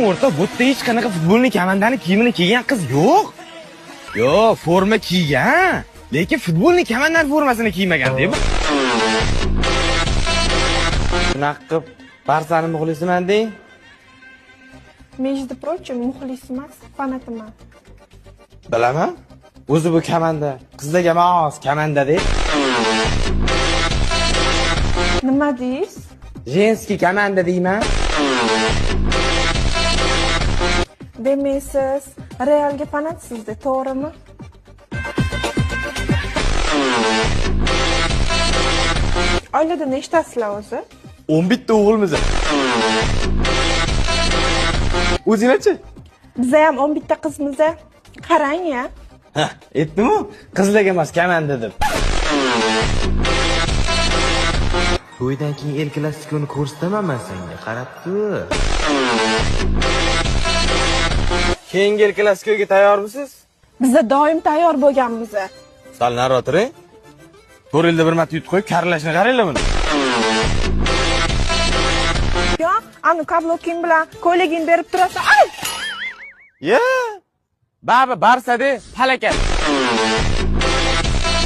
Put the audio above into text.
o'rta, bu yerda hech qanaqa futbolning komandani kiyimini kiygan qiz yo'q. Yo'q, forma kiygan, lekin futbolning komandani formasini kiymagan-da. Bunaqa qilib Barsani muxlisiman deng. Между прочим, muxlis emas, fanatiman. Bilaman. O'zi bu komanda, qizlarga mos komanda-da. Nima deysiz? Женский komanda deyman. Demak, siz Realga fanatsizda, to'g'rimi? Oilada nechtasizlar o'zi? 11 ta o'g'ilmiz. O'zinglarchi? Biz ham 11 ta qizmiz. Qarang-ya. Ha, aytdim-ku, qizlarga emas, komanda deb. To'ydan keyin El Klasikoni ko'rsataman men senga, qarab tur. Keyingi El Klasikoga tayyormisiz? Biz doim tayyor bo'lganmiz. Sal nari o'tiring. 4 yilda bir marta yutib qo'yib, karlashni qaranglar buni. Yo, ani kabloking bilan ko'ylagingni berib turasan. Ay! Ye! Baba Barsa-da, halakat.